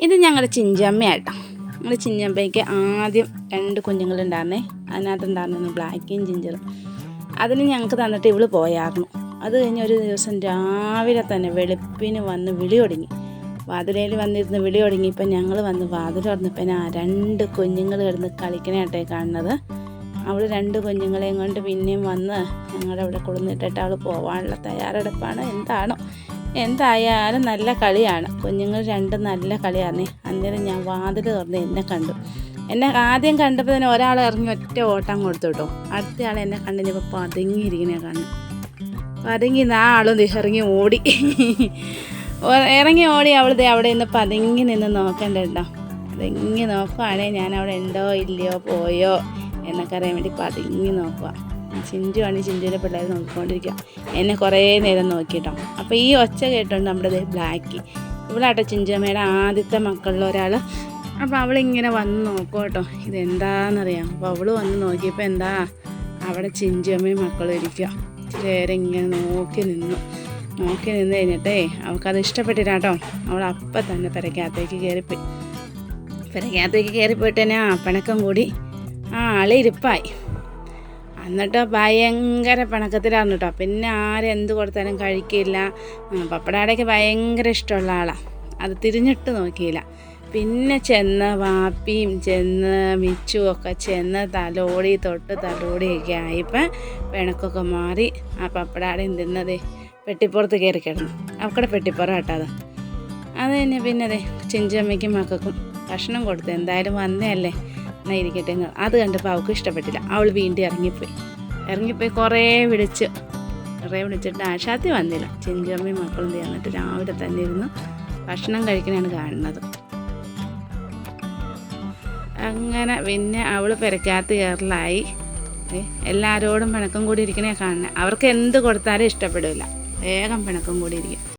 ഇത് ഞങ്ങളുടെ ചിഞ്ചമ്മയാട്ടോ. ഞങ്ങളുടെ ചിഞ്ചമ്മയ്ക്ക് ആദ്യം 2 കുഞ്ഞുങ്ങളുണ്ടായിരുന്നേ. അതിനകത്തുണ്ടായിരുന്നു ബ്ലാക്കും ജിഞ്ചറും. അതിന് ഞങ്ങൾക്ക് തന്നിട്ട് ഇവള് പോയായിരുന്നു. അത് കഴിഞ്ഞ് ഒരു ദിവസം രാവിലെ തന്നെ വെളുപ്പിന് വന്ന് വിളി തുടങ്ങി. വാതിലയിൽ വന്നിരുന്ന് വിളി തുടങ്ങിയപ്പോൾ ഞങ്ങൾ വന്ന് വാതിൽ തുറന്നപ്പോൾ 2 കുഞ്ഞുങ്ങൾ കിടന്ന് കളിക്കണായിട്ടേ കാണുന്നത്. അവൾ 2 കുഞ്ഞുങ്ങളെയും കൊണ്ട് പിന്നെയും വന്ന് ഞങ്ങളുടെ അവിടെ കൊടുന്നിട്ടിട്ട് അവൾ പോകാനുള്ള തയ്യാറെടുപ്പാണ്. എന്തായാലും നല്ല കളിയാണ്. കുഞ്ഞുങ്ങൾ 2 നല്ല കളിയാണേ. അന്നേരം ഞാൻ വാതിൽ തുറന്ന് എന്നെ ആദ്യം കണ്ടപ്പോൾ തന്നെ ഒരാൾ ഇറങ്ങി ഒറ്റ ഓട്ടം കൊടുത്തു കേട്ടോ. അടുത്തയാൾ എന്നെ കണ്ടിപ്പോൾ പതുങ്ങിയിരിക്കണേ കാണും. പതുങ്ങി ആളും ഇറങ്ങി ഓടി അവൾ അവിടെ നിന്ന് പതുങ്ങി നിന്ന് നോക്കണ്ടോ. പതുങ്ങി നോക്കുവാണേ ഞാൻ അവിടെ ഉണ്ടോ ഇല്ലയോ പോയോ എന്നൊക്കെ അറിയാൻ വേണ്ടി പതുങ്ങി നോക്കുക. ചിഞ്ചുവാണ് ചിഞ്ചുവിൻ്റെ പിള്ളേർ നോക്കിക്കൊണ്ടിരിക്കുക. എന്നെ കുറേ നേരം നോക്കിയിട്ടോ. അപ്പോൾ ഈ ഒച്ച കേട്ടോണ്ട് നമ്മുടെ ബ്ലാക്കി ഇവളാട്ടോ ചിഞ്ചമ്മയുടെ ആദ്യത്തെ മക്കളിൽ ഒരാൾ. അപ്പോൾ അവളിങ്ങനെ വന്ന് നോക്കും കേട്ടോ, ഇതെന്താണെന്നറിയാം. അപ്പോൾ അവൾ വന്ന് നോക്കിയപ്പോൾ എന്താ അവിടെ ചിഞ്ചമ്മയും മക്കളും ഇരിക്കുക. ഇച്ചിരി ഇങ്ങനെ നോക്കി നിന്ന് കഴിഞ്ഞിട്ടേ അവൾക്കത് ഇഷ്ടപ്പെട്ടില്ല കേട്ടോ. അവൾ അപ്പം തന്നെ പെരക്കകത്തേക്ക് കയറിപ്പോയിട്ട് തന്നെ പിണക്കം കൂടി ആളിരിപ്പായി. എന്നിട്ട് ഭയങ്കര പിണക്കത്തിലായിരുന്നു കേട്ടോ. പിന്നെ ആരെന്ത് കൊടുത്താലും കഴിക്കില്ല. പപ്പടാടയ്ക്ക് ഭയങ്കര ഇഷ്ടമുള്ള ആളാണ്. അത് തിരിഞ്ഞിട്ട് നോക്കിയില്ല. പിന്നെ വാപ്പിയും മിച്ചും ഒക്കെ തലോടിയൊക്കെ ആയപ്പോൾ പിണക്കൊക്കെ മാറി. ആ പപ്പടാടയും തിന്നതേ പെട്ടിപ്പുറത്ത് കയറി കിടന്നു. അവക്കടെ പെട്ടിപ്പുറം കേട്ടോ അത് തന്നെ. പിന്നെ ചിഞ്ചമ്മയ്ക്കും മക്കൾക്കും ഭക്ഷണം കൊടുത്തു. എന്തായാലും വന്നതല്ലേ എന്നാൽ ഇരിക്കട്ടെ. അത് കണ്ടപ്പോൾ അവൾക്ക് ഇഷ്ടപ്പെട്ടില്ല. അവൾ വീണ്ടും ഇറങ്ങിപ്പോയി കുറേ വിളിച്ചിട്ട് ആശാത്തി വന്നില്ല. ചിഞ്ചമ്മയും മക്കളും ചേർന്നിട്ട് രാവിലെ തന്നെ ഇരുന്ന് ഭക്ഷണം കഴിക്കണതാണ് കാണുന്നത്. അങ്ങനെ പിന്നെ അവൾ പെരക്കകത്ത് കയറലായി. എല്ലാവരോടും പിണക്കം കൂടി ഇരിക്കണേ കാണുന്നത്. അവർക്ക് എന്ത് കൊടുത്താലും ഇഷ്ടപ്പെടില്ല. വേഗം പിണക്കം കൂടി ഇരിക്കും.